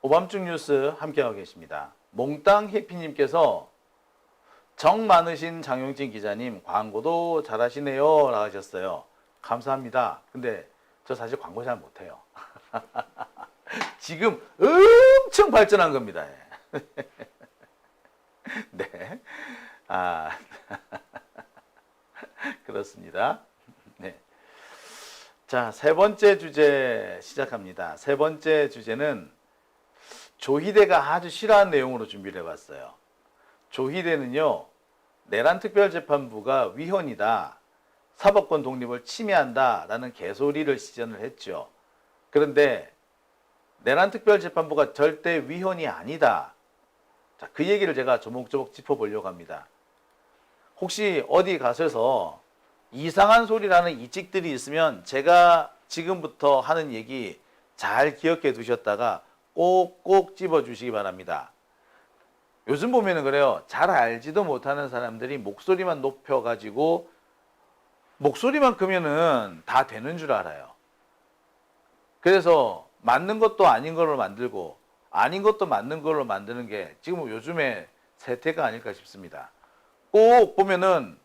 오밤중 뉴스 함께하고 계십니다. 몽땅 해피님께서 정 많으신 장용진 기자님 광고도 잘하시네요 라고 하셨어요. 감사합니다. 근데 저 사실 광고 잘 못해요. 지금 엄청 발전한 겁니다. 네. 아, 그렇습니다. 네. 자, 세 번째 주제 시작합니다. 세 번째 주제는 조희대가 아주 싫어하는 내용으로 준비를 해봤어요. 조희대는요, 내란특별재판부가 위헌이다, 사법권 독립을 침해한다 라는 개소리를 시전을 했죠. 그런데 내란특별재판부가 절대 위헌이 아니다. 자, 그 얘기를 제가 조목조목 짚어보려고 합니다. 혹시 어디 가셔서 이상한 소리라는 이직들이 있으면 제가 지금부터 하는 얘기 잘 기억해 두셨다가 꼭꼭 집어주시기 바랍니다. 요즘 보면은 그래요. 잘 알지도 못하는 사람들이 목소리만 높여가지고 목소리만 크면은 다 되는 줄 알아요. 그래서 맞는 것도 아닌 걸로 만들고 아닌 것도 맞는 걸로 만드는 게 지금 요즘의 세태가 아닐까 싶습니다. 꼭 보면은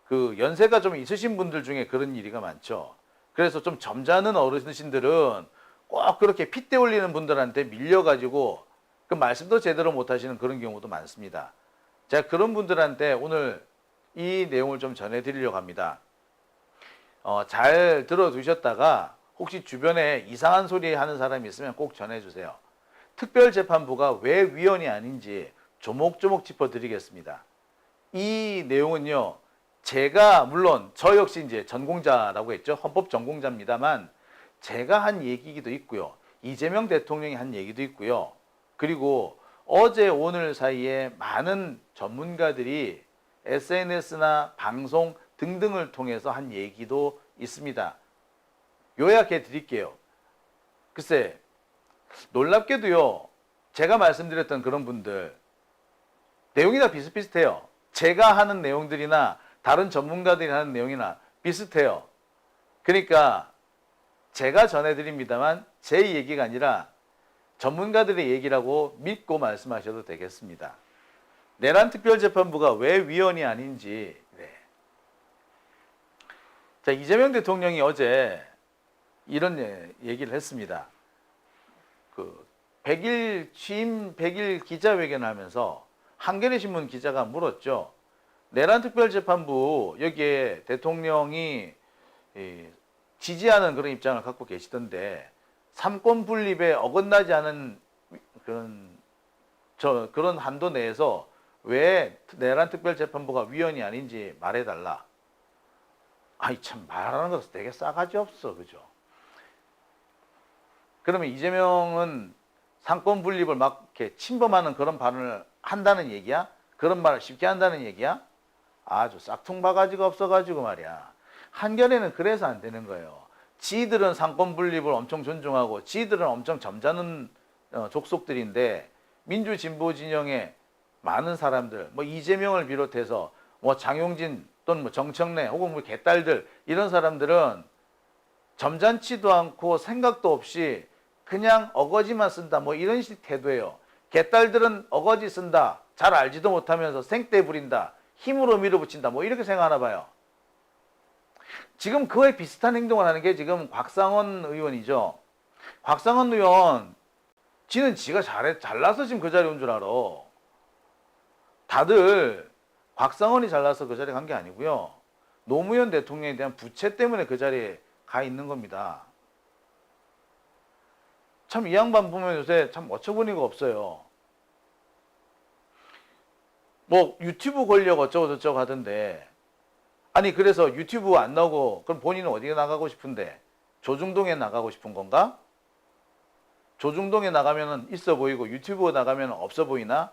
그 연세가 좀 있으신 분들 중에 그런 일이가 많죠. 그래서 좀 점잖은 어르신들은 꼭 그렇게 핏대 올리는 분들한테 밀려가지고 그 말씀도 제대로 못하시는 그런 경우도 많습니다. 제가 그런 분들한테 오늘 이 내용을 좀 전해드리려고 합니다. 잘 들어두셨다가 혹시 주변에 이상한 소리 하는 사람이 있으면 꼭 전해주세요. 특별재판부가 왜 위헌이 아닌지 조목조목 짚어드리겠습니다. 이 내용은요, 제가 물론 저 역시 이제 전공자라고 했죠. 헌법 전공자입니다만 제가 한 얘기기도 있고요. 이재명 대통령이 한 얘기도 있고요. 그리고 어제 오늘 사이에 많은 전문가들이 SNS나 방송 등등을 통해서 한 얘기도 있습니다. 요약해 드릴게요. 글쎄, 놀랍게도요, 제가 말씀드렸던 그런 분들 내용이 다 비슷비슷해요. 제가 하는 내용들이나 다른 전문가들이 하는 내용이나 비슷해요. 그러니까 제가 전해드립니다만 제 얘기가 아니라 전문가들의 얘기라고 믿고 말씀하셔도 되겠습니다. 내란특별재판부가 왜 위헌이 아닌지. 네. 자, 이재명 대통령이 어제 이런 얘기를 했습니다. 그 100일 취임 100일 기자회견을 하면서 한겨레 신문 기자가 물었죠. 내란특별재판부 여기에 대통령이 지지하는 그런 입장을 갖고 계시던데 삼권 분립에 어긋나지 않은 그런 한도 내에서 왜 내란특별재판부가 위헌이 아닌지 말해달라. 아이 참 말하는 것은 되게 싸가지 없어, 그죠? 그러면 이재명은 삼권 분립을 막 이렇게 침범하는 그런 발언을 한다는 얘기야? 그런 말을 쉽게 한다는 얘기야? 아주 싹퉁바가지가 없어가지고 말이야. 한겨레는 그래서 안 되는 거예요. 지들은 상권 분립을 엄청 존중하고 지들은 엄청 점잖은 족속들인데 민주진보 진영의 많은 사람들, 뭐 이재명을 비롯해서 뭐 장용진 또는 뭐 정청래 혹은 뭐 개딸들 이런 사람들은 점잖지도 않고 생각도 없이 그냥 어거지만 쓴다 뭐 이런 식 태도예요. 개딸들은 어거지 쓴다, 잘 알지도 못하면서 생떼 부린다, 힘으로 밀어붙인다 뭐 이렇게 생각하나 봐요. 지금 그거에 비슷한 행동을 하는 게 지금 곽상원 의원이죠. 곽상원 의원, 지는 지가 잘나서 지금 그 자리에 온 줄 알아. 다들 곽상원이 잘나서 그 자리에 간 게 아니고요. 노무현 대통령에 대한 부채 때문에 그 자리에 가 있는 겁니다. 참 이 양반 보면 요새 참 어처구니가 없어요. 뭐 유튜브 권력 어쩌고 저쩌고 하던데, 아니 그래서 유튜브 안 나오고 그럼 본인은 어디에 나가고 싶은데? 조중동에 나가고 싶은 건가? 조중동에 나가면 있어 보이고 유튜브에 나가면 없어 보이나?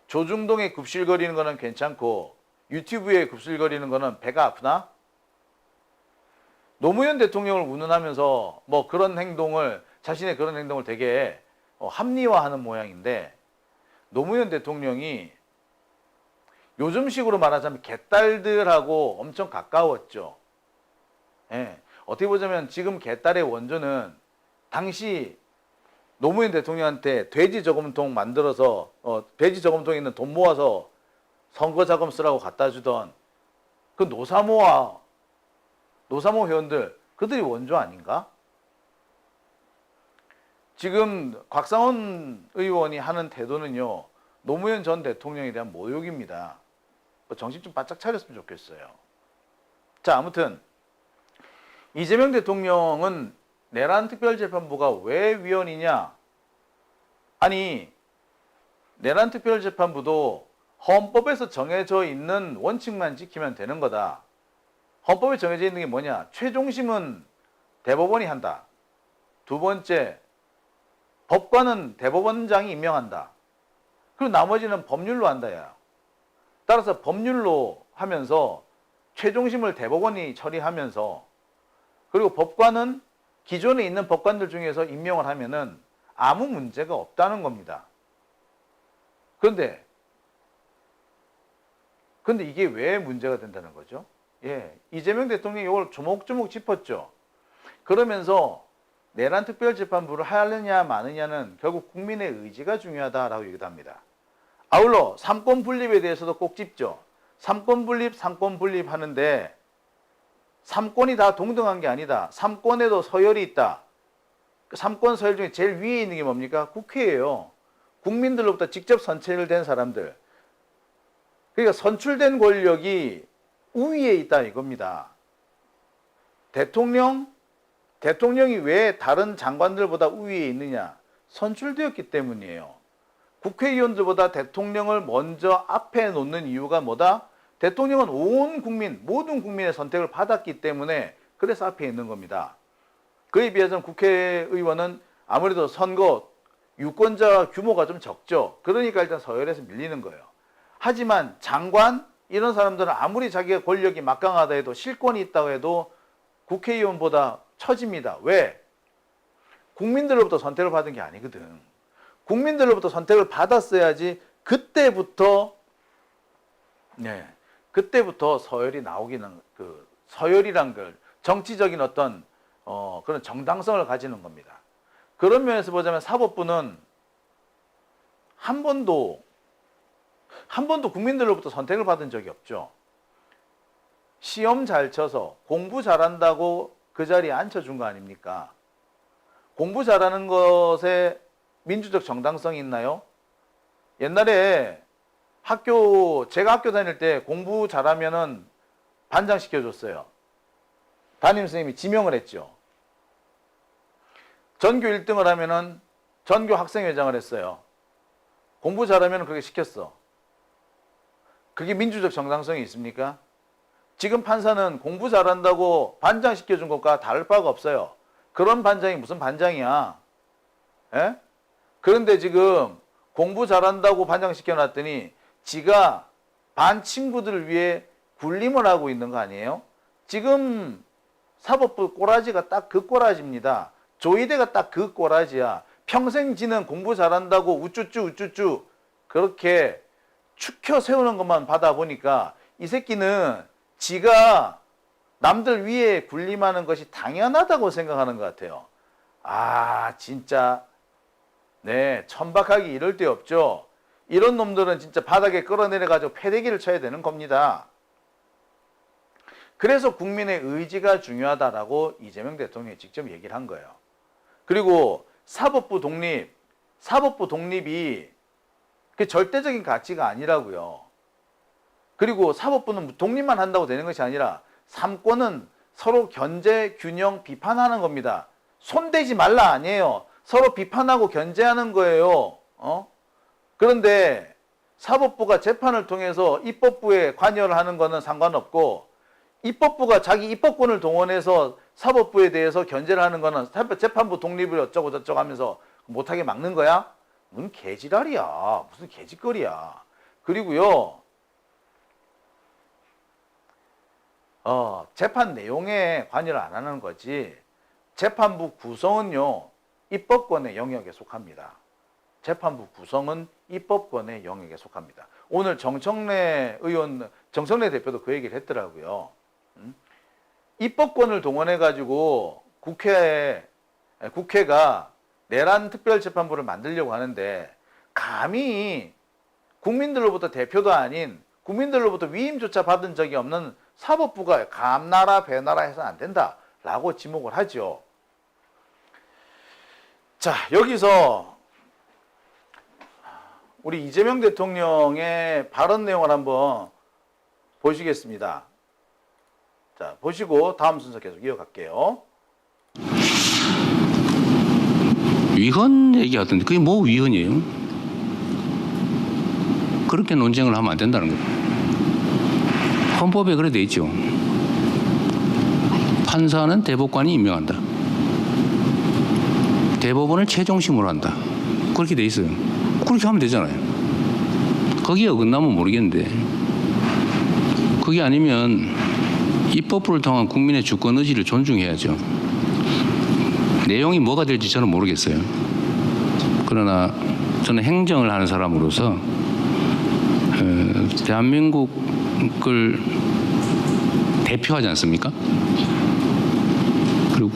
조중동에 굽실거리는 거는 괜찮고 유튜브에 굽실거리는 거는 배가 아프나? 노무현 대통령을 운운하면서 뭐 그런 행동을, 자신의 그런 행동을 되게 합리화하는 모양인데, 노무현 대통령이 요즘식으로 말하자면 개딸들하고 엄청 가까웠죠. 예. 어떻게 보자면 지금 개딸의 원조는 당시 노무현 대통령한테 돼지 저금통 만들어서 돼지 저금통에 있는 돈 모아서 선거 자금 쓰라고 갖다 주던 그 노사모 회원들, 그들이 원조 아닌가? 지금 곽상원 의원이 하는 태도는요, 노무현 전 대통령에 대한 모욕입니다. 정신 좀 바짝 차렸으면 좋겠어요. 자, 아무튼 이재명 대통령은 내란 특별재판부가 왜 위헌이냐? 아니, 내란 특별재판부도 헌법에서 정해져 있는 원칙만 지키면 되는 거다. 헌법에 정해져 있는 게 뭐냐? 최종심은 대법원이 한다. 두 번째, 법관은 대법원장이 임명한다. 그리고 나머지는 법률로 한다. 야. 따라서 법률로 하면서 최종심을 대법원이 처리하면서, 그리고 법관은 기존에 있는 법관들 중에서 임명을 하면은 아무 문제가 없다는 겁니다. 그런데 이게 왜 문제가 된다는 거죠? 예, 이재명 대통령이 이걸 조목조목 짚었죠. 그러면서 내란 특별재판부를 하느냐 마느냐는 결국 국민의 의지가 중요하다라고 얘기도 합니다. 아울러 삼권 분립에 대해서도 꼭 짚죠. 삼권 분립 하는데 삼권이 다 동등한 게 아니다. 삼권에도 서열이 있다. 삼권 서열 중에 제일 위에 있는 게 뭡니까? 국회예요. 국민들로부터 직접 선출된 사람들. 그러니까 선출된 권력이 우위에 있다 이겁니다. 대통령이 왜 다른 장관들보다 우위에 있느냐? 선출되었기 때문이에요. 국회의원들보다 대통령을 먼저 앞에 놓는 이유가 뭐다? 대통령은 온 국민, 모든 국민의 선택을 받았기 때문에 그래서 앞에 있는 겁니다. 그에 비해서는 국회의원은 아무래도 선거 유권자 규모가 좀 적죠. 그러니까 일단 서열에서 밀리는 거예요. 하지만 장관 이런 사람들은 아무리 자기가 권력이 막강하다 해도 실권이 있다고 해도 국회의원보다 처집니다. 왜? 국민들로부터 선택을 받은 게 아니거든. 국민들로부터 선택을 받았어야지 그때부터 서열이 나오기는, 그 서열이란 걸 정치적인 어떤 그런 정당성을 가지는 겁니다. 그런 면에서 보자면 사법부는 한 번도 국민들로부터 선택을 받은 적이 없죠. 시험 잘 쳐서 공부 잘한다고 그 자리에 앉혀준 거 아닙니까? 공부 잘하는 것에 민주적 정당성이 있나요? 옛날에 제가 학교 다닐 때 공부 잘하면은 반장 시켜줬어요. 담임선생님이 지명을 했죠. 전교 1등을 하면은 전교 학생회장을 했어요. 공부 잘하면 그렇게 시켰어. 그게 민주적 정당성이 있습니까? 지금 판사는 공부 잘한다고 반장 시켜준 것과 다를 바가 없어요. 그런 반장이 무슨 반장이야? 에? 그런데 지금 공부 잘한다고 반장 시켜놨더니 지가 반 친구들을 위해 군림을 하고 있는 거 아니에요? 지금 사법부 꼬라지가 딱 그 꼬라지입니다. 조이대가 딱 그 꼬라지야. 평생 지는 공부 잘한다고 우쭈쭈 그렇게 축혀 세우는 것만 받아보니까 이 새끼는 지가 남들 위에 군림하는 것이 당연하다고 생각하는 것 같아요. 아, 진짜 천박하기 이럴 데 없죠. 이런 놈들은 진짜 바닥에 끌어내려가지고 패대기를 쳐야 되는 겁니다. 그래서 국민의 의지가 중요하다라고 이재명 대통령이 직접 얘기를 한 거예요. 그리고 사법부 독립이 그 절대적인 가치가 아니라고요. 그리고 사법부는 독립만 한다고 되는 것이 아니라 삼권은 서로 견제, 균형, 비판하는 겁니다. 손대지 말라 아니에요. 서로 비판하고 견제하는 거예요. 그런데 사법부가 재판을 통해서 입법부에 관여를 하는 거는 상관없고, 입법부가 자기 입법권을 동원해서 사법부에 대해서 견제를 하는 거는 재판부 독립을 어쩌고 저쩌고 하면서 못하게 막는 거야? 무슨 개지랄이야. 무슨 개짓거리야. 그리고요, 재판 내용에 관여를 안 하는 거지, 재판부 구성은요, 입법권의 영역에 속합니다. 재판부 구성은 입법권의 영역에 속합니다. 오늘 정청래 대표도 그 얘기를 했더라고요. 입법권을 동원해가지고 국회가 내란 특별재판부를 만들려고 하는데 감히 국민들로부터 대표도 아닌 국민들로부터 위임조차 받은 적이 없는 사법부가 감나라 배나라 해서는 안 된다라고 지목을 하죠. 자, 여기서 우리 이재명 대통령의 발언 내용을 한번 보시겠습니다. 자, 보시고 다음 순서 계속 이어갈게요. 위헌 얘기하던데 그게 뭐 위헌이에요? 그렇게 논쟁을 하면 안 된다는 거예요. 헌법에 그래 돼 있죠. 판사는 대법관이 임명한다. 대법원을 최종심으로 한다. 그렇게 돼 있어요. 그렇게 하면 되잖아요. 거기에 어긋나면 모르겠는데 그게 아니면 입법부를 통한 국민의 주권 의지를 존중해야죠. 내용이 뭐가 될지 저는 모르겠어요. 그러나 저는 행정을 하는 사람으로서 대한민국을 대표하지 않습니까? 그리고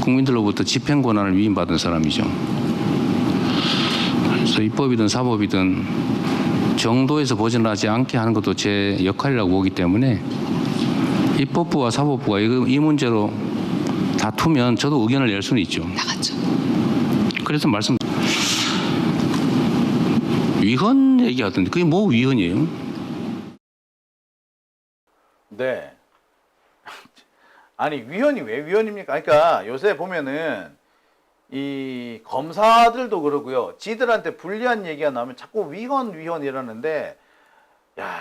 국민들로부터 집행 권한을 위임받은 사람이죠. 그래서 입법이든 사법이든 정도에서 벗어나지 않게 하는 것도 제 역할이라고 보기 때문에 입법부와 사법부가 이 문제로 다투면 저도 의견을 낼 수는 있죠. 나갔죠. 그래서 위헌 얘기하던데 그게 뭐 위헌이에요? 네. 아니 위헌이 왜 위헌입니까? 그러니까 요새 보면은 이 검사들도 그러고요. 지들한테 불리한 얘기가 나오면 자꾸 위헌 이러는데 야,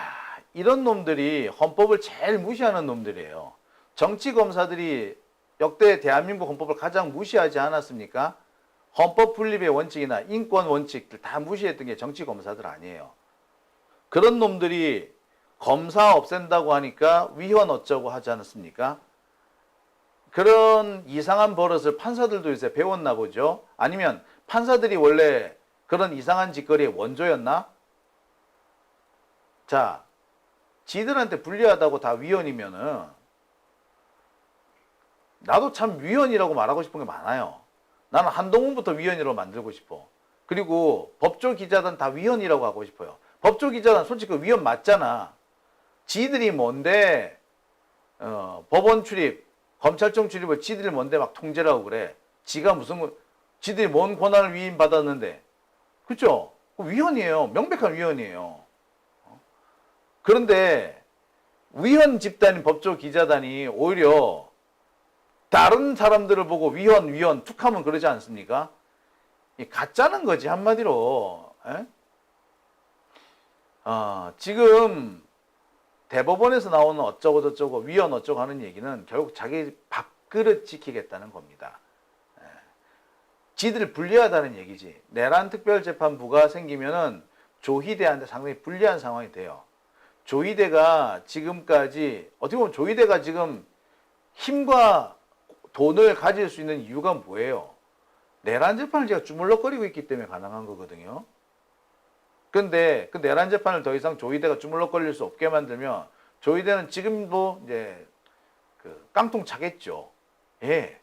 이런 놈들이 헌법을 제일 무시하는 놈들이에요. 정치 검사들이 역대 대한민국 헌법을 가장 무시하지 않았습니까? 헌법 분립의 원칙이나 인권 원칙들 다 무시했던 게 정치 검사들 아니에요. 그런 놈들이 검사 없앤다고 하니까 위헌 어쩌고 하지 않았습니까? 그런 이상한 버릇을 판사들도 요새 배웠나 보죠. 아니면 판사들이 원래 그런 이상한 짓거리의 원조였나? 자, 지들한테 불리하다고 다 위헌이면은 나도 참 위헌이라고 말하고 싶은 게 많아요. 나는 한동훈부터 위헌이라고 만들고 싶어. 그리고 법조 기자단 다 위헌이라고 하고 싶어요. 법조 기자단 솔직히 위헌 맞잖아. 지들이 뭔데 법원 출입, 검찰청 출입을 지들이 뭔데 막 통제를 하고 그래. 지들이 뭔 권한을 위임받았는데. 그렇죠? 위헌이에요. 명백한 위헌이에요. 그런데 위헌 집단인 법조 기자단이 오히려 다른 사람들을 보고 위헌 툭하면 그러지 않습니까? 가짜는 거지 한마디로. 지금 대법원에서 나오는 어쩌고 저쩌고 위헌 어쩌고 하는 얘기는 결국 자기 밥그릇 지키겠다는 겁니다. 지들 불리하다는 얘기지. 내란 특별재판부가 생기면은 조희대한테 상당히 불리한 상황이 돼요. 조희대가 지금까지 어떻게 보면 조희대가 지금 힘과 돈을 가질 수 있는 이유가 뭐예요? 내란 재판을 제가 주물럭거리고 있기 때문에 가능한 거거든요. 근데 그 내란 재판을 더 이상 조희대가 주물럭거릴 수 없게 만들면 조희대는 지금도 이제 그 깡통 차겠죠. 예.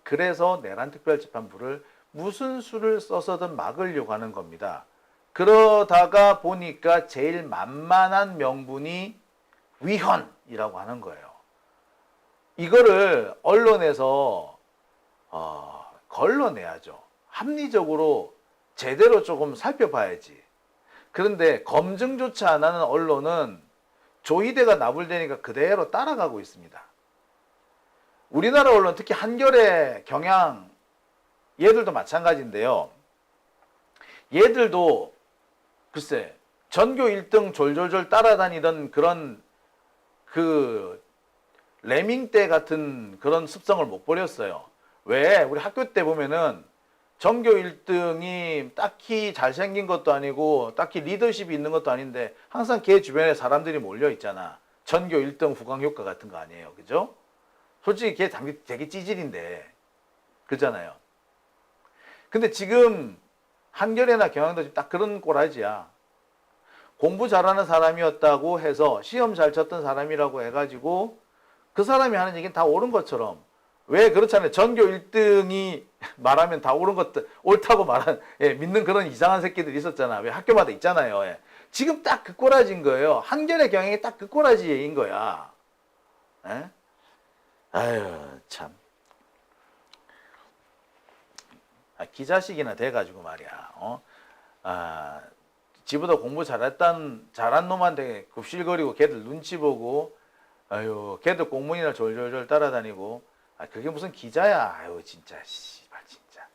그래서 내란 특별재판부를 무슨 수를 써서든 막으려고 하는 겁니다. 그러다가 보니까 제일 만만한 명분이 위헌이라고 하는 거예요. 이거를 언론에서 걸러내야죠. 합리적으로 제대로 조금 살펴봐야지. 그런데 검증조차 안 하는 언론은 조희대가 나불대니까 그대로 따라가고 있습니다. 우리나라 언론, 특히 한겨레, 경향, 얘들도 마찬가지인데요. 얘들도 글쎄 전교 1등 졸졸졸 따라다니던 그런 그 레밍 때 같은 그런 습성을 못 버렸어요. 왜? 우리 학교 때 보면은 전교 1등이 딱히 잘생긴 것도 아니고 딱히 리더십이 있는 것도 아닌데 항상 걔 주변에 사람들이 몰려 있잖아. 전교 1등 후광 효과 같은 거 아니에요. 그죠? 솔직히 걔 되게 찌질인데. 그렇잖아요. 근데 지금 한겨레나 경향도 지금 딱 그런 꼬라지야. 공부 잘하는 사람이었다고 해서 시험 잘 쳤던 사람이라고 해가지고 그 사람이 하는 얘기는 다 옳은 것처럼 왜 그렇잖아요. 전교 1등이 말하면 다 옳은 것들, 옳다고 믿는 그런 이상한 새끼들이 있었잖아. 왜 학교마다 있잖아요. 예. 지금 딱 그 꼬라지인 거예요. 한겨레 경향이 딱 그 꼬라지인 거야. 예? 아유, 참. 기자식이나 돼가지고 말이야. 지보다 공부 잘한 놈한테 굽실거리고 걔들 눈치 보고, 아유, 걔들 공문이나 졸졸졸 따라다니고, 그게 무슨 기자야. 아유, 진짜, 씨발, 진짜.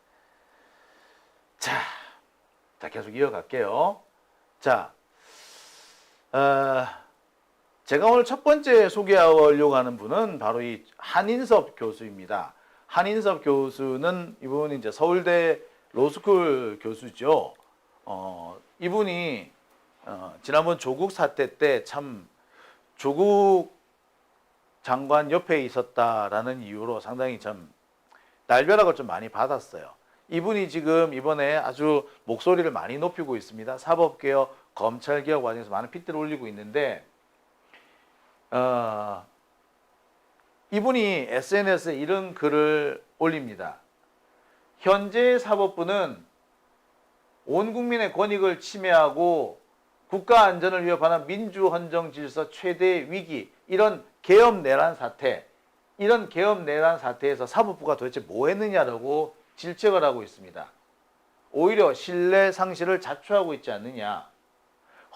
자, 계속 이어갈게요. 자, 제가 오늘 첫 번째 소개하려고 하는 분은 바로 이 한인섭 교수입니다. 한인섭 교수는 이분이 이제 서울대 로스쿨 교수죠. 이분이 지난번 조국 사태 때 참 조국 장관 옆에 있었다라는 이유로 상당히 좀 날벼락을 좀 많이 받았어요. 이분이 지금 이번에 아주 목소리를 많이 높이고 있습니다. 사법개혁, 검찰개혁 과정에서 많은 핏대를 올리고 있는데 이분이 SNS에 이런 글을 올립니다. 현재 사법부는 온 국민의 권익을 침해하고 국가 안전을 위협하는 민주헌정 질서 최대 위기, 이런 계엄 내란 사태에서 사법부가 도대체 뭐 했느냐라고 질책을 하고 있습니다. 오히려 신뢰 상실을 자초하고 있지 않느냐.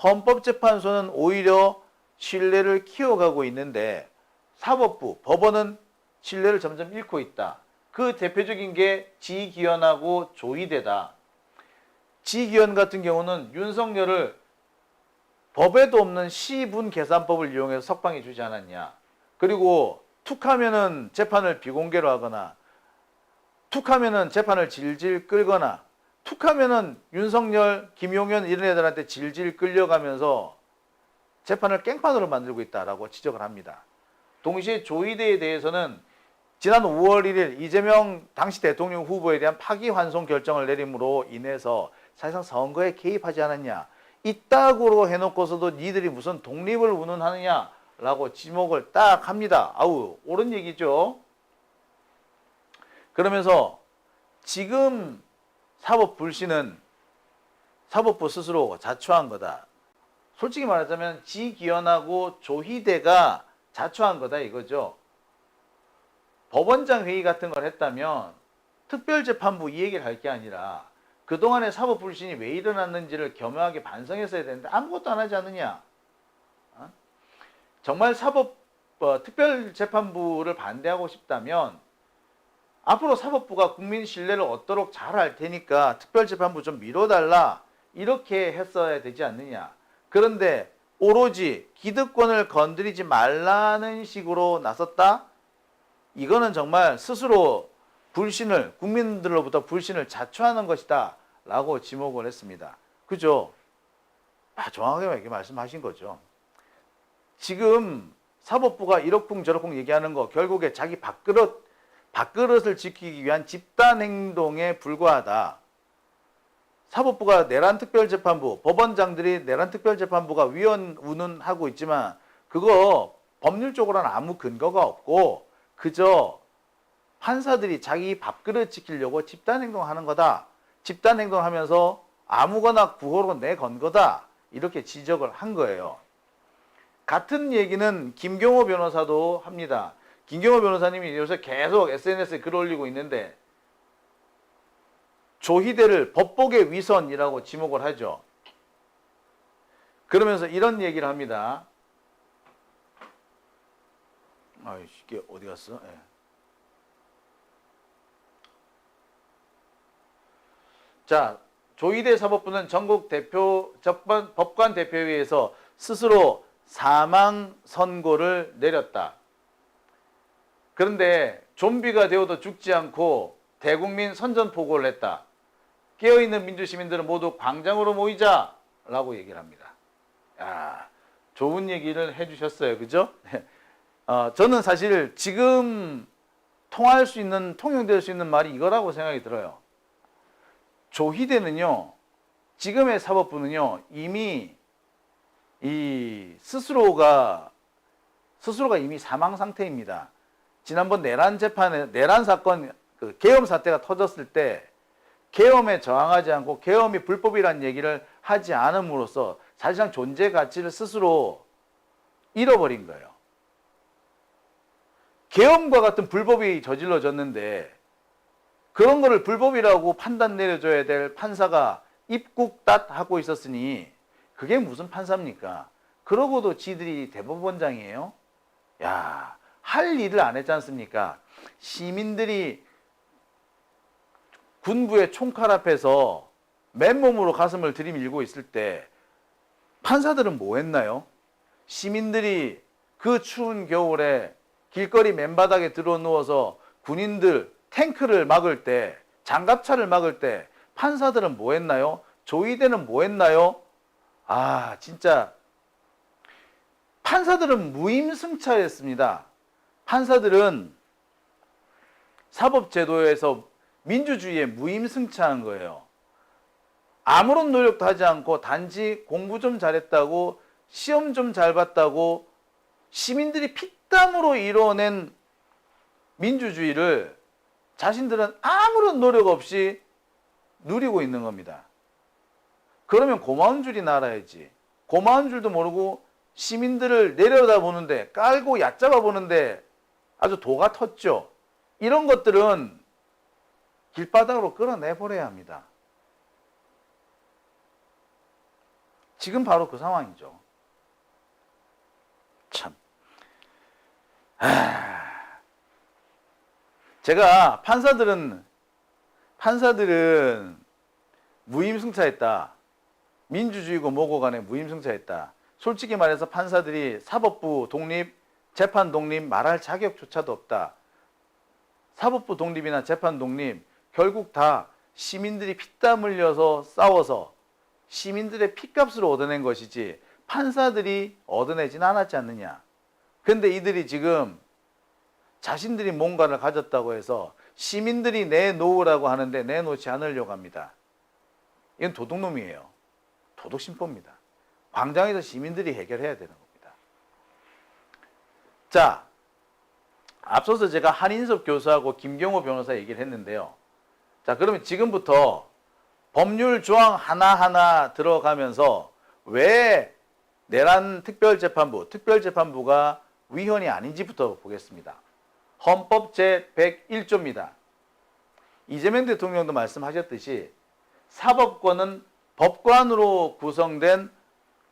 헌법재판소는 오히려 신뢰를 키워가고 있는데 사법부, 법원은 신뢰를 점점 잃고 있다. 그 대표적인 게 지기현하고 조희대다. 지기현 같은 경우는 윤석열을 법에도 없는 시분 계산법을 이용해서 석방해 주지 않았냐. 그리고 툭하면은 재판을 비공개로 하거나 툭하면은 재판을 질질 끌거나 툭하면은 윤석열, 김용현 이런 애들한테 질질 끌려가면서 재판을 깽판으로 만들고 있다라고 지적을 합니다. 동시에 조희대에 대해서는 지난 5월 1일 이재명 당시 대통령 후보에 대한 파기환송 결정을 내림으로 인해서 사실상 선거에 개입하지 않았냐. 이따구로 해놓고서도 니들이 무슨 독립을 운운하느냐라고 지목을 딱 합니다. 아우, 옳은 얘기죠. 그러면서 지금 사법 불신은 사법부 스스로 자초한 거다. 솔직히 말하자면 지기현하고 조희대가 자초한 거다 이거죠. 법원장 회의 같은 걸 했다면 특별재판부 이 얘기를 할 게 아니라 그동안의 사법 불신이 왜 일어났는지를 겸허하게 반성했어야 되는데 아무것도 안 하지 않느냐. 정말 특별재판부를 반대하고 싶다면 앞으로 사법부가 국민 신뢰를 얻도록 잘할 테니까 특별재판부 좀 미뤄달라 이렇게 했어야 되지 않느냐. 그런데 오로지 기득권을 건드리지 말라는 식으로 나섰다? 이거는 정말 스스로 국민들로부터 불신을 자초하는 것이다 라고 지목을 했습니다. 그죠? 정확하게 이렇게 말씀하신 거죠. 지금 사법부가 이러쿵저러쿵 얘기하는 거 결국에 자기 밥그릇을 지키기 위한 집단행동에 불과하다. 사법부가 내란특별재판부, 법원장들이 내란특별재판부가 위헌 운운하고 있지만 그거 법률적으로는 아무 근거가 없고 그저 판사들이 자기 밥그릇 지키려고 집단행동하는 거다. 집단행동하면서 아무거나 구호로 내건 거다. 이렇게 지적을 한 거예요. 같은 얘기는 김경호 변호사도 합니다. 김경호 변호사님이 요새 계속 SNS에 글 올리고 있는데 조희대를 법복의 위선이라고 지목을 하죠. 그러면서 이런 얘기를 합니다. 이게 어디 갔어? 예. 자, 조희대 사법부는 전국 법관 대표회의에서 스스로 사망 선고를 내렸다. 그런데 좀비가 되어도 죽지 않고 대국민 선전포고를 했다. 깨어있는 민주시민들은 모두 광장으로 모이자라고 얘기를 합니다. 좋은 얘기를 해주셨어요. 그죠? 저는 사실 지금 통용될 수 있는 말이 이거라고 생각이 들어요. 조희대는요, 지금의 사법부는요, 이미 스스로가 이미 사망 상태입니다. 지난번 내란 사건 그 계엄 사태가 터졌을 때 계엄에 저항하지 않고 계엄이 불법이라는 얘기를 하지 않음으로써 사실상 존재 가치를 스스로 잃어버린 거예요. 계엄과 같은 불법이 저질러졌는데 그런 거를 불법이라고 판단 내려줘야 될 판사가 입국닷 하고 있었으니 그게 무슨 판사입니까? 그러고도 지들이 대법원장이에요? 야, 할 일을 안 했지 않습니까? 시민들이 군부의 총칼 앞에서 맨몸으로 가슴을 들이밀고 있을 때 판사들은 뭐 했나요? 시민들이 그 추운 겨울에 길거리 맨바닥에 들어 누워서 군인들 탱크를 막을 때, 장갑차를 막을 때 판사들은 뭐 했나요? 조의대는 뭐 했나요? 아, 진짜 판사들은 무임승차했습니다. 판사들은 사법제도에서 민주주의에 무임승차한 거예요. 아무런 노력도 하지 않고 단지 공부 좀 잘했다고, 시험 좀 잘 봤다고 시민들이 피땀으로 이뤄낸 민주주의를 자신들은 아무런 노력 없이 누리고 있는 겁니다. 그러면 고마운 줄이나 알아야지. 고마운 줄도 모르고 시민들을 내려다보는데, 깔고 얕잡아 보는데 아주 도가 텄죠. 이런 것들은 길바닥으로 끌어내버려야 합니다. 지금 바로 그 상황이죠. 참. 제가 판사들은 무임승차했다. 민주주의고 뭐고 간에 무임승차했다. 솔직히 말해서 판사들이 사법부 독립, 재판 독립 말할 자격조차도 없다. 사법부 독립이나 재판 독립 결국 다 시민들이 피땀 흘려서 싸워서 시민들의 피값으로 얻어낸 것이지 판사들이 얻어내진 않았지 않느냐. 근데 이들이 지금 자신들이 뭔가를 가졌다고 해서 시민들이 내놓으라고 하는데 내놓지 않으려고 합니다. 이건 도둑놈이에요. 도둑심보입니다. 광장에서 시민들이 해결해야 되는 겁니다. 자, 앞서서 제가 한인섭 교수하고 김경호 변호사 얘기를 했는데요. 자, 그러면 지금부터 법률 조항 하나하나 들어가면서 왜 내란 특별재판부가 위헌이 아닌지부터 보겠습니다. 헌법 제101조입니다. 이재명 대통령도 말씀하셨듯이 사법권은 법관으로 구성된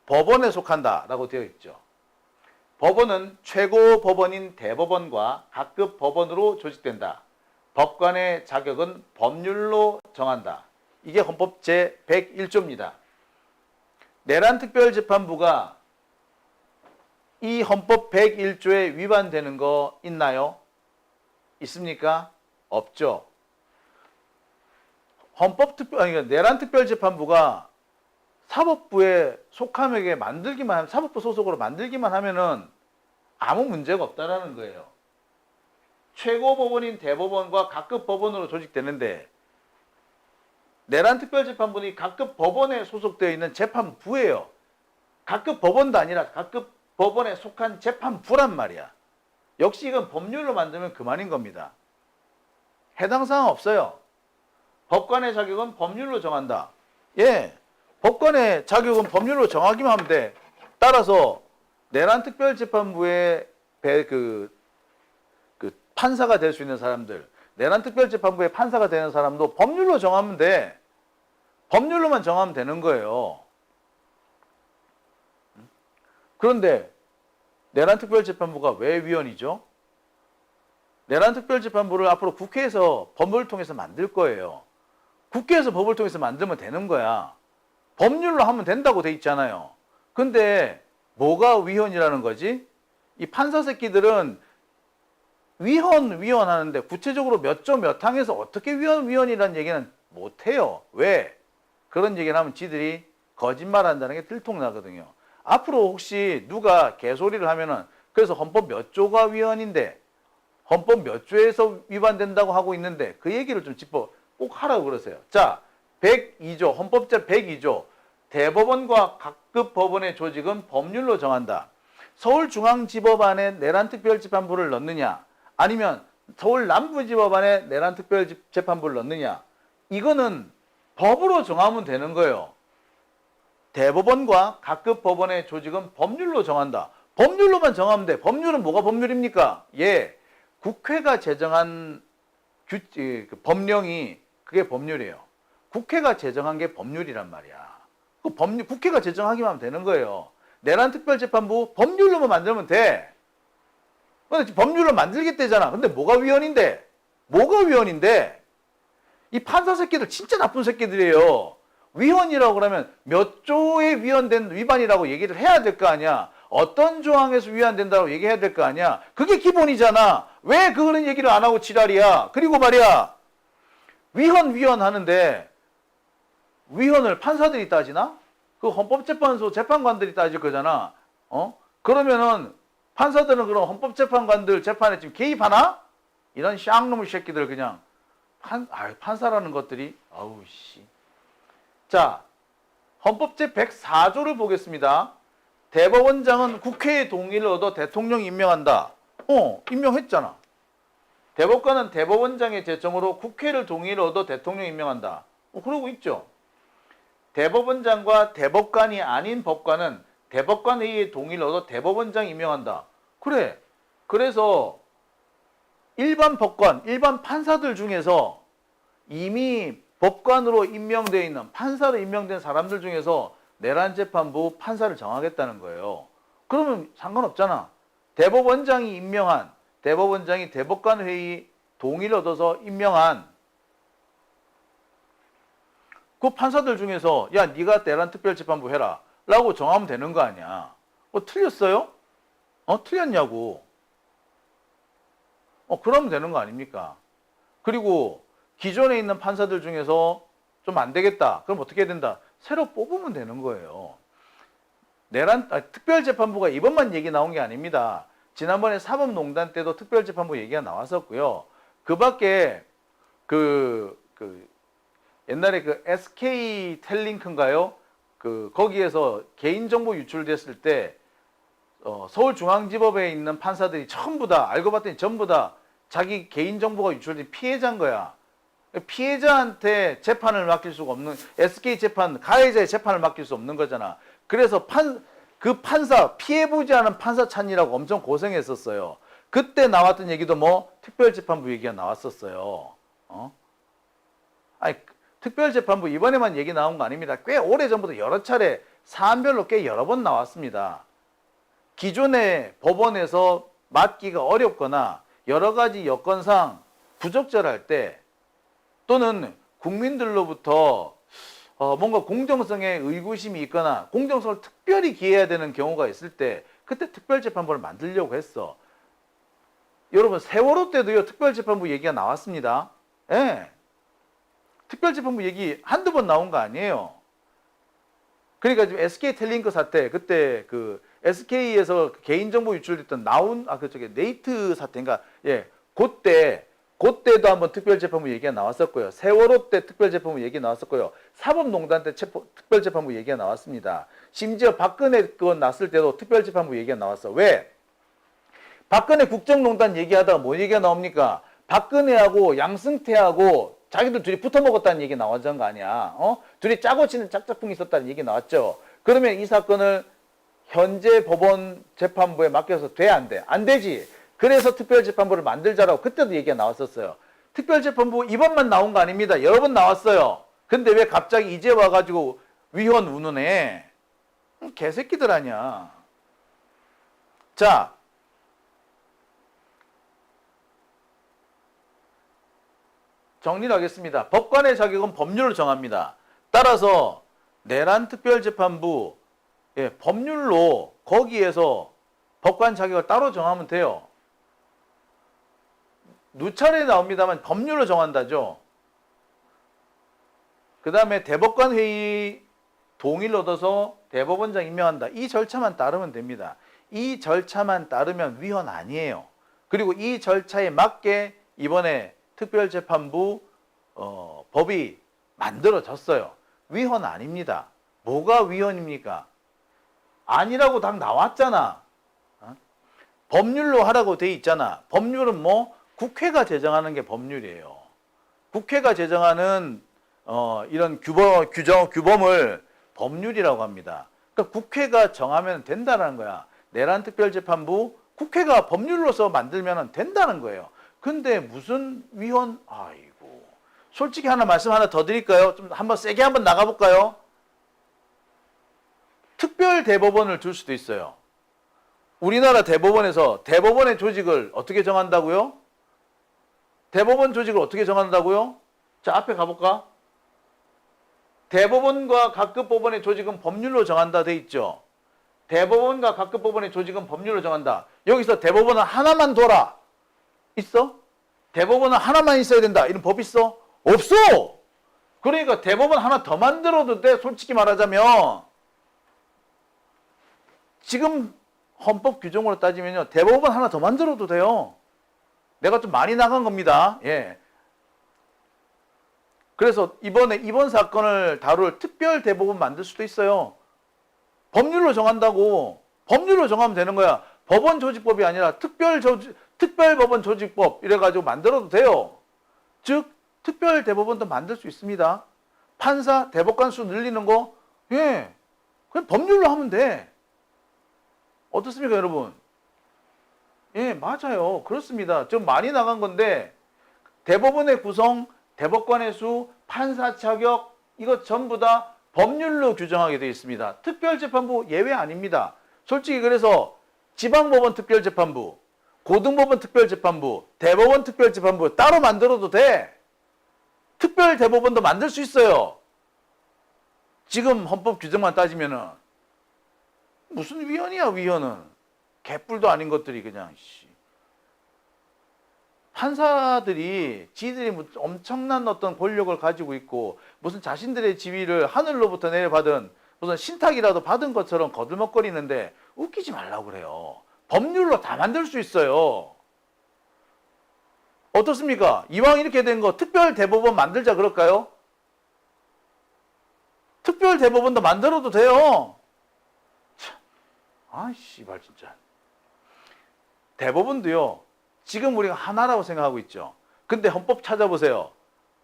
법원에 속한다라고 되어 있죠. 법원은 최고 법원인 대법원과 각급 법원으로 조직된다. 법관의 자격은 법률로 정한다. 이게 헌법 제101조입니다. 내란특별재판부가 이 헌법 101조에 위반되는 거 있나요? 있습니까? 없죠. 내란특별재판부가 사법부에 속함에게 사법부 소속으로 만들기만 하면은 아무 문제가 없다라는 거예요. 최고법원인 대법원과 각급 법원으로 조직되는데 내란특별재판부는 각급 법원에 소속되어 있는 재판부예요. 각급 법원도 아니라 각급 법원에 속한 재판부란 말이야. 역시 이건 법률로 만들면 그만인 겁니다. 해당 사항 없어요. 법관의 자격은 법률로 정한다. 예, 법관의 자격은 법률로 정하기만 하면 돼. 따라서 내란특별재판부의 판사가 될 수 있는 사람들, 내란특별재판부의 판사가 되는 사람도 법률로 정하면 돼. 법률로만 정하면 되는 거예요. 그런데 내란특별재판부가 왜 위헌이죠? 내란특별재판부를 앞으로 국회에서 법을 통해서 만들 거예요. 국회에서 법을 통해서 만들면 되는 거야. 법률로 하면 된다고 돼 있잖아요. 근데 뭐가 위헌이라는 거지? 이 판사 새끼들은 위헌 하는데 구체적으로 몇 조 몇 항에서 어떻게 위헌이라는 얘기는 못해요. 왜? 그런 얘기를 하면 지들이 거짓말한다는 게 들통나거든요. 앞으로 혹시 누가 개소리를 하면은 그래서 헌법 몇 조가 위헌인데 헌법 몇 조에서 위반된다고 하고 있는데 그 얘기를 좀 짚어 꼭 하라고 그러세요. 자, 102조 헌법 제102조 대법원과 각급 법원의 조직은 법률로 정한다. 서울중앙지법 안에 내란특별재판부를 넣느냐 아니면 서울 남부지법안에 내란특별재판부를 넣느냐? 이거는 법으로 정하면 되는 거예요. 대법원과 각급 법원의 조직은 법률로 정한다. 법률로만 정하면 돼. 법률은 뭐가 법률입니까? 예, 국회가 제정한 법령이 그게 법률이에요. 국회가 제정한 게 법률이란 말이야. 그 국회가 제정하기만 하면 되는 거예요. 내란특별재판부 법률로만 만들면 돼. 근데 법률로 만들겠대잖아. 근데 뭐가 위헌인데? 뭐가 위헌인데? 이 판사 새끼들 진짜 나쁜 새끼들이에요. 위헌이라고 그러면 몇 조에 위헌된 위반이라고 얘기를 해야 될 거 아니야. 어떤 조항에서 위헌된다고 얘기해야 될 거 아니야. 그게 기본이잖아. 왜 그런 얘기를 안 하고 지랄이야. 그리고 말이야. 위헌 하는데 위헌을 판사들이 따지나? 그 헌법재판소 재판관들이 따질 거잖아. 그러면은 판사들은 그럼 헌법재판관들 재판에 지금 개입하나? 이런 쌍놈의 새끼들 그냥 판사라는 것들이 아우 씨. 자, 헌법제 104조를 보겠습니다. 대법원장은 국회의 동의를 얻어 대통령이 임명한다. 임명했잖아. 대법관은 대법원장의 제청으로 국회를 동의를 얻어 대통령이 임명한다. 그러고 있죠. 대법원장과 대법관이 아닌 법관은 대법관 회의의 동의를 얻어 대법원장이 임명한다. 그래. 그래서 일반 법관, 일반 판사들 중에서 이미 법관으로 임명되어 있는 판사로 임명된 사람들 중에서 내란재판부 판사를 정하겠다는 거예요. 그러면 상관없잖아. 대법원장이 임명한, 대법원장이 대법관 회의 동의를 얻어서 임명한 그 판사들 중에서 야 네가 내란특별재판부 해라 라고 정하면 되는 거 아니야. 틀렸어요? 틀렸냐고. 그러면 되는 거 아닙니까? 그리고 기존에 있는 판사들 중에서 좀 안 되겠다. 그럼 어떻게 해야 된다? 새로 뽑으면 되는 거예요. 특별재판부가 이번만 얘기 나온 게 아닙니다. 지난번에 사법농단 때도 특별재판부 얘기가 나왔었고요. 그 밖에 옛날에 그 SK 텔링크인가요? 거기에서 개인정보 유출됐을 때 서울중앙지법에 있는 판사들이 전부 다 알고 봤더니 전부 다 자기 개인정보가 유출된 피해자인 거야. 피해자한테 재판을 맡길 수가 없는 SK 재판, 가해자의 재판을 맡길 수 없는 거잖아. 그래서 그 판사, 피해보지 않은 판사 찾느라고 엄청 고생했었어요. 그때 나왔던 얘기도 특별재판부 얘기가 나왔었어요. 특별재판부 이번에만 얘기 나온 거 아닙니다. 꽤 오래전부터 여러 차례 사안별로 꽤 여러 번 나왔습니다. 기존의 법원에서 맡기가 어렵거나 여러 가지 여건상 부적절할 때 또는 국민들로부터 뭔가 공정성에 의구심이 있거나 공정성을 특별히 기해야 되는 경우가 있을 때 그때 특별재판부를 만들려고 했어. 여러분 세월호 때도요 특별재판부 얘기가 나왔습니다. 예. 특별재판부 얘기 한두 번 나온 거 아니에요. 그러니까 지금 SK텔링크 사태 그때 그 SK에서 개인정보 유출됐던 네이트 사태인가 그때도 한번 특별재판부 얘기가 나왔었고요. 세월호 때 특별재판부 얘기 나왔었고요. 사법농단 때 특별재판부 얘기가 나왔습니다. 심지어 박근혜 그거 났을 때도 특별재판부 얘기가 나왔어. 왜? 박근혜 국정농단 얘기하다가 뭐 얘기가 나옵니까? 박근혜하고 양승태하고 자기들 둘이 붙어먹었다는 얘기 나왔던 거 아니야. 둘이 짜고 치는 짝짝꿍이 있었다는 얘기 나왔죠. 그러면 이 사건을 현재 법원 재판부에 맡겨서 돼? 안 돼? 안 되지. 그래서 특별재판부를 만들자라고 그때도 얘기가 나왔었어요. 특별재판부 이번만 나온 거 아닙니다. 여러 번 나왔어요. 근데 왜 갑자기 이제 와가지고 위헌 운운해? 개새끼들 아니야. 자, 정리를 하겠습니다. 법관의 자격은 법률로 정합니다. 따라서 내란특별재판부 법률로 거기에서 법관 자격을 따로 정하면 돼요. 누차례 나옵니다만 법률로 정한다죠. 그 다음에 대법관 회의 동의를 얻어서 대법원장 임명한다. 이 절차만 따르면 됩니다. 이 절차만 따르면 위헌 아니에요. 그리고 이 절차에 맞게 이번에 특별재판부 법이 만들어졌어요. 위헌 아닙니다. 뭐가 위헌입니까? 아니라고 딱 나왔잖아. 법률로 하라고 돼 있잖아. 법률은 국회가 제정하는 게 법률이에요. 국회가 제정하는 이런 규범을 법률이라고 합니다. 그러니까 국회가 정하면 된다는 거야. 내란 특별재판부 국회가 법률로서 만들면 된다는 거예요. 근데 무슨 아이고. 솔직히 말씀 하나 더 드릴까요? 좀 한번 세게 한번 나가볼까요? 특별대법원을 줄 수도 있어요. 우리나라 대법원에서 대법원의 조직을 어떻게 정한다고요? 대법원 조직을 어떻게 정한다고요? 자, 앞에 가볼까? 대법원과 각급 법원의 조직은 법률로 정한다 돼 있죠. 대법원과 각급 법원의 조직은 법률로 정한다. 여기서 대법원은 하나만 둬라. 있어? 대법원은 하나만 있어야 된다. 이런 법 있어? 없어! 그러니까 대법원 하나 더 만들어도 돼. 솔직히 말하자면. 지금 헌법 규정으로 따지면요. 대법원 하나 더 만들어도 돼요. 내가 좀 많이 나간 겁니다. 예. 그래서 이번 사건을 다룰 특별 대법원 만들 수도 있어요. 법률로 정한다고. 법률로 정하면 되는 거야. 법원 조직법이 아니라 특별법원 조직법 이래가지고 만들어도 돼요. 즉 특별 대법원도 만들 수 있습니다. 판사, 대법관 수 늘리는 거, 예, 그냥 법률로 하면 돼. 어떻습니까, 여러분? 예, 맞아요. 그렇습니다. 좀 많이 나간 건데 대법원의 구성, 대법관의 수, 판사 자격 이거 전부 다 법률로 규정하게 되어 있습니다. 특별재판부 예외 아닙니다. 솔직히 그래서 지방법원 특별재판부, 고등법원 특별재판부, 대법원 특별재판부 따로 만들어도 돼. 특별대법원도 만들 수 있어요. 지금 헌법 규정만 따지면은 무슨 위헌이야, 위헌은. 개뿔도 아닌 것들이 그냥. 판사들이 지들이 엄청난 어떤 권력을 가지고 있고 무슨 자신들의 지위를 하늘로부터 내려받은 무슨 신탁이라도 받은 것처럼 거들먹거리는데 웃기지 말라고 그래요. 법률로 다 만들 수 있어요. 어떻습니까? 이왕 이렇게 된 거 특별대법원 만들자 그럴까요? 특별대법원도 만들어도 돼요. 참, 씨발 진짜. 대법원도요. 지금 우리가 하나라고 생각하고 있죠. 근데 헌법 찾아보세요.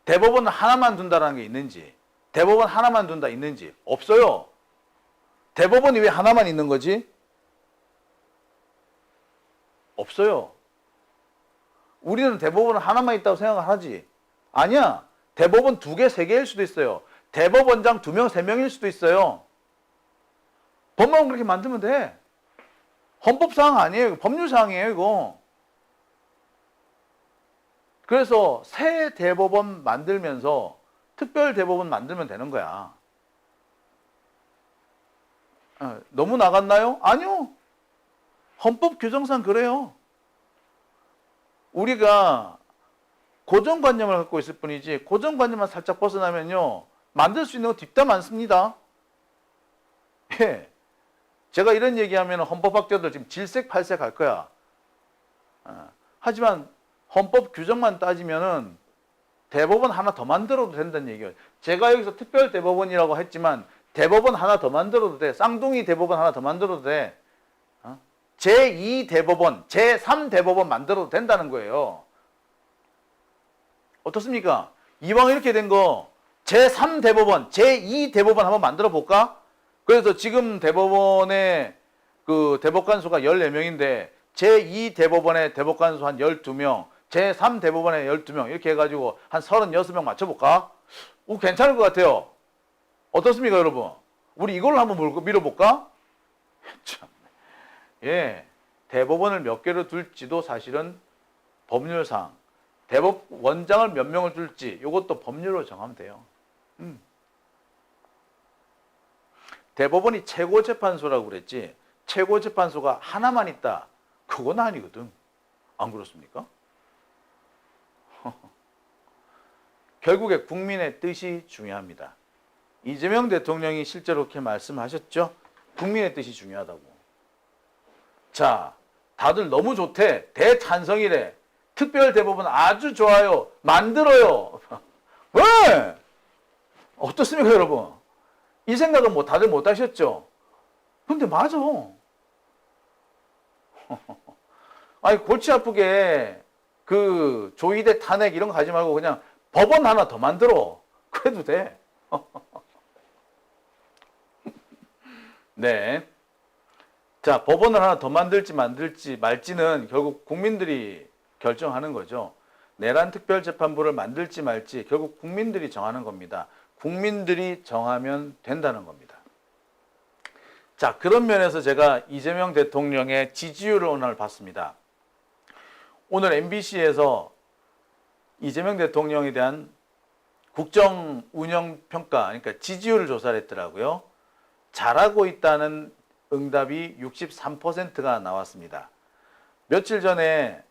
대법원 하나만 둔다라는 게 있는지, 대법원 하나만 둔다 있는지 없어요. 대법원이 왜 하나만 있는 거지? 없어요. 우리는 대법원 하나만 있다고 생각을 하지. 아니야. 대법원 2개, 3개일 수도 있어요. 대법원장 2명, 3명일 수도 있어요. 법만 그렇게 만들면 돼. 헌법사항 아니에요. 법률사항이에요, 이거. 그래서 새 대법원 만들면서 특별 대법원 만들면 되는 거야. 너무 나갔나요? 아니요. 헌법 규정상 그래요. 우리가 고정관념을 갖고 있을 뿐이지 고정관념만 살짝 벗어나면요. 만들 수 있는 거 딥다 많습니다. 예. 제가 이런 얘기하면 헌법학자들 지금 질색팔색 할 거야. 하지만 헌법 규정만 따지면은 대법원 하나 더 만들어도 된다는 얘기예요. 제가 여기서 특별 대법원이라고 했지만 대법원 하나 더 만들어도 돼. 쌍둥이 대법원 하나 더 만들어도 돼. 제2 대법원, 제3 대법원 만들어도 된다는 거예요. 어떻습니까? 이왕 이렇게 된 거 제3 대법원, 제2 대법원 한번 만들어 볼까? 그래서 지금 대법원의 그 대법관 수가 14명인데 제2 대법원의 대법관 수 한 12명, 제3 대법원의 12명 이렇게 해가지고 한 36명 맞춰볼까? 괜찮을 것 같아요. 어떻습니까, 여러분? 우리 이걸로 한번 밀어볼까? 참. 예, 대법원을 몇 개로 둘지도 사실은 법률상, 대법원장을 몇 명을 둘지 이것도 법률로 정하면 돼요. 대법원이 최고재판소라고 그랬지 최고재판소가 하나만 있다. 그건 아니거든. 안 그렇습니까? 결국에 국민의 뜻이 중요합니다. 이재명 대통령이 실제로 그렇게 말씀하셨죠. 국민의 뜻이 중요하다고. 자, 다들 너무 좋대. 대찬성이래. 특별대법원 아주 좋아요. 만들어요. 왜? 어떻습니까, 여러분? 이 생각은 다들 못 하셨죠? 근데 맞아. 아니, 골치 아프게 그 조의대 탄핵 이런 거 하지 말고 그냥 법원 하나 더 만들어. 그래도 돼. 네. 자, 법원을 하나 더 만들지 말지는 결국 국민들이 결정하는 거죠. 내란 특별재판부를 만들지 말지 결국 국민들이 정하는 겁니다. 국민들이 정하면 된다는 겁니다. 자, 그런 면에서 제가 이재명 대통령의 지지율을 오늘 봤습니다. 오늘 MBC에서 이재명 대통령에 대한 국정 운영 평가, 그러니까 지지율을 조사를 했더라고요. 잘하고 있다는 응답이 63%가 나왔습니다. 몇 주 전에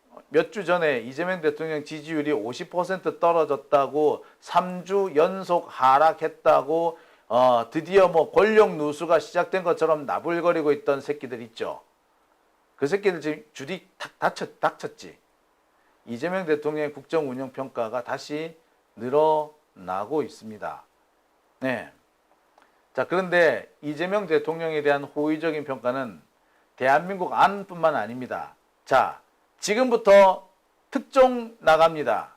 이재명 대통령 지지율이 50% 떨어졌다고 3주 연속 하락했다고 드디어 뭐 권력 누수가 시작된 것처럼 나불거리고 있던 새끼들 있죠. 그 새끼들 지금 주디 닥쳤지. 이재명 대통령의 국정 운영 평가가 다시 늘어나고 있습니다. 네. 자, 그런데 이재명 대통령에 대한 호의적인 평가는 대한민국 안뿐만 아닙니다. 자, 지금부터 특종 나갑니다.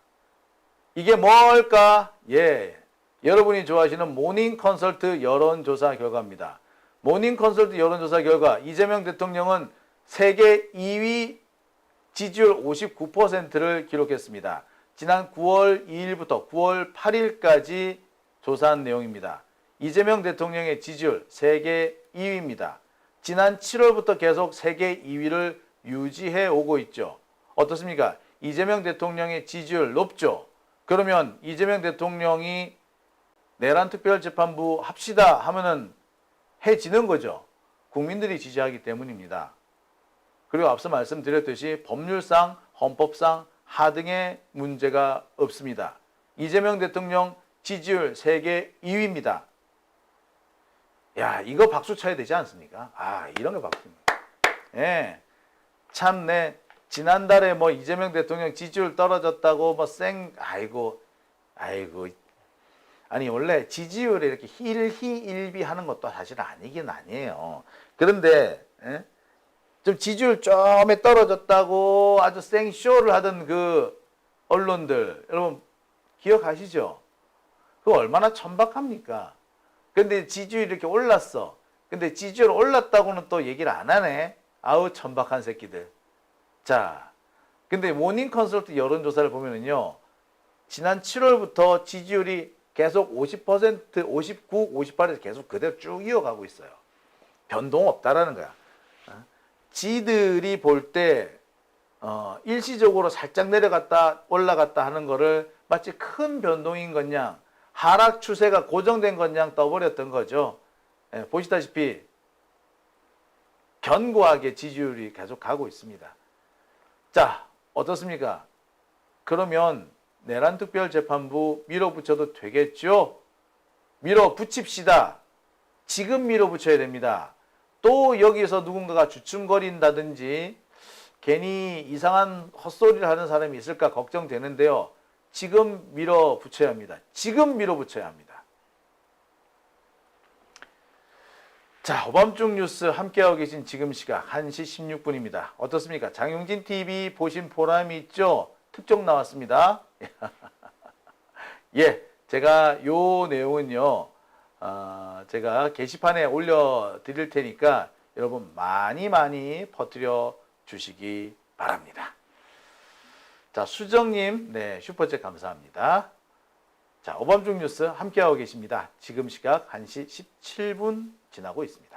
이게 뭘까? 예, 여러분이 좋아하시는 모닝 컨설트 여론조사 결과입니다. 모닝 컨설트 여론조사 결과 이재명 대통령은 세계 2위 지지율 59%를 기록했습니다. 지난 9월 2일부터 9월 8일까지 조사한 내용입니다. 이재명 대통령의 지지율 세계 2위입니다. 지난 7월부터 계속 세계 2위를 유지해 오고 있죠. 어떻습니까? 이재명 대통령의 지지율 높죠. 그러면 이재명 대통령이 내란 특별재판부 합시다 하면은 해지는 거죠. 국민들이 지지하기 때문입니다. 그리고 앞서 말씀드렸듯이 법률상, 헌법상 하등의 문제가 없습니다. 이재명 대통령 지지율 세계 2위입니다. 야, 이거 박수 쳐야 되지 않습니까? 아, 이런 게 박수입니다. 예. 참네. 지난달에 뭐 이재명 대통령 지지율 떨어졌다고 뭐 아이고. 아니, 원래 지지율에 이렇게 hil희일비 하는 것도 사실 아니긴 아니에요. 그런데, 예? 좀 지지율 좀에 떨어졌다고 아주 생쇼를 하던 그 언론들, 여러분 기억하시죠? 그거 얼마나 천박합니까? 근데 지지율이 이렇게 올랐어. 근데 지지율 올랐다고는 또 얘기를 안 하네. 아우, 천박한 새끼들. 자, 근데 모닝 컨설트 여론조사를 보면은요, 지난 7월부터 지지율이 계속 50%, 59, 58에서 계속 그대로 쭉 이어가고 있어요. 변동 없다라는 거야. 지들이 볼 때 일시적으로 살짝 내려갔다 올라갔다 하는 거를 마치 큰 변동인 것냥 하락 추세가 고정된 것냥 떠버렸던 거죠. 예, 보시다시피 견고하게 지지율이 계속 가고 있습니다. 자, 어떻습니까? 그러면 내란특별재판부 밀어붙여도 되겠죠? 밀어붙입시다. 지금 밀어붙여야 됩니다. 또 여기서 누군가가 주춤거린다든지 괜히 이상한 헛소리를 하는 사람이 있을까 걱정되는데요. 지금 밀어붙여야 합니다. 지금 밀어붙여야 합니다. 자, 오밤중 뉴스 함께하고 계신 지금 시각 1시 16분입니다. 어떻습니까? 장용진 TV 보신 보람이 있죠? 특종 나왔습니다. 예, 제가 요 내용은요, 제가 게시판에 올려드릴 테니까 여러분 많이 퍼뜨려 주시기 바랍니다. 자, 수정님, 네, 슈퍼챗 감사합니다. 자, 오밤중 뉴스 함께하고 계십니다. 지금 시각 1시 17분 지나고 있습니다.